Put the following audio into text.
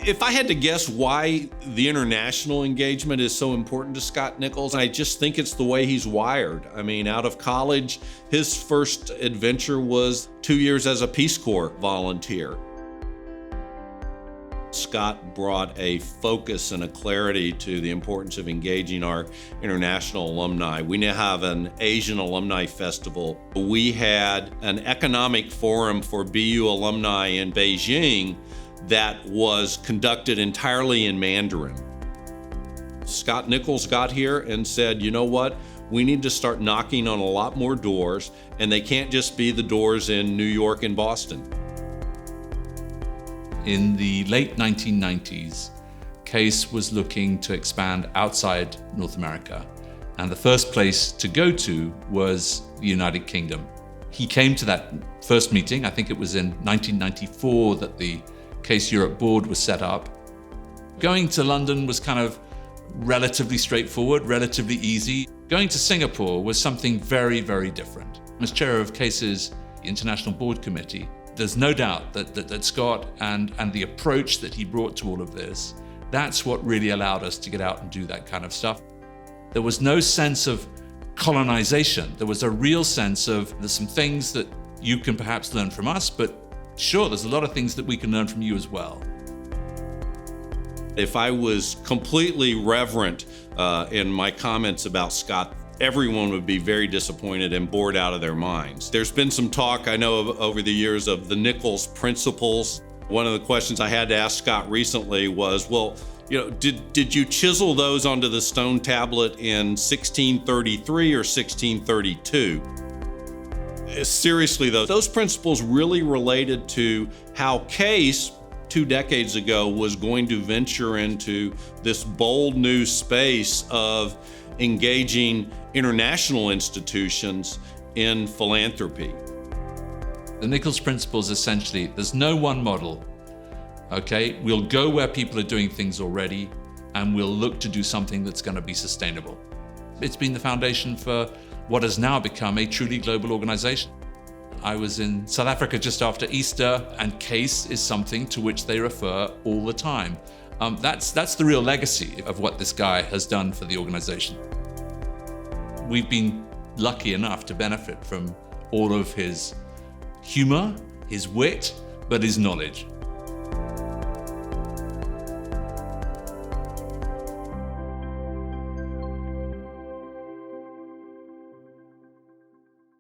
If I had to guess why the international engagement is so important to Scott Nichols, I just think it's the way he's wired. I mean, out of college, his first adventure was 2 years as a Peace Corps volunteer. Scott brought a focus and a clarity to the importance of engaging our international alumni. We now have an Asian Alumni Festival. We had an economic forum for BU alumni in Beijing that was conducted entirely in Mandarin. Scott Nichols got here and said, you know what? We need to start knocking on a lot more doors, and they can't just be the doors in New York and Boston. In the late 1990s, CASE was looking to expand outside North America, and the first place to go to was the United Kingdom. He came to that first meeting, I think it was in 1994 that the CASE Europe board was set up. Going to London was kind of relatively straightforward, relatively easy. Going to Singapore was something very, very different. As chair of CASE's International Board Committee, there's no doubt that Scott and the approach that he brought to all of this, that's what really allowed us to get out and do that kind of stuff. There was no sense of colonization. There was a real sense of there's some things that you can perhaps learn from us, but sure, there's a lot of things that we can learn from you as well. If I was completely reverent in my comments about Scott, everyone would be very disappointed and bored out of their minds. There's been some talk, I know, over the years of the Nichols principles. One of the questions I had to ask Scott recently was, well, you know, did you chisel those onto the stone tablet in 1633 or 1632? Seriously though, those principles really related to how CASE 2 decades ago was going to venture into this bold new space of engaging international institutions in philanthropy. The Nichols principles essentially, there's no one model, okay? We'll go where people are doing things already, and we'll look to do something that's going to be sustainable. It's been the foundation for what has now become a truly global organization. I was in South Africa just after Easter, and CASE is something to which they refer all the time. That's the real legacy of what this guy has done for the organization. We've been lucky enough to benefit from all of his humor, his wit, but his knowledge.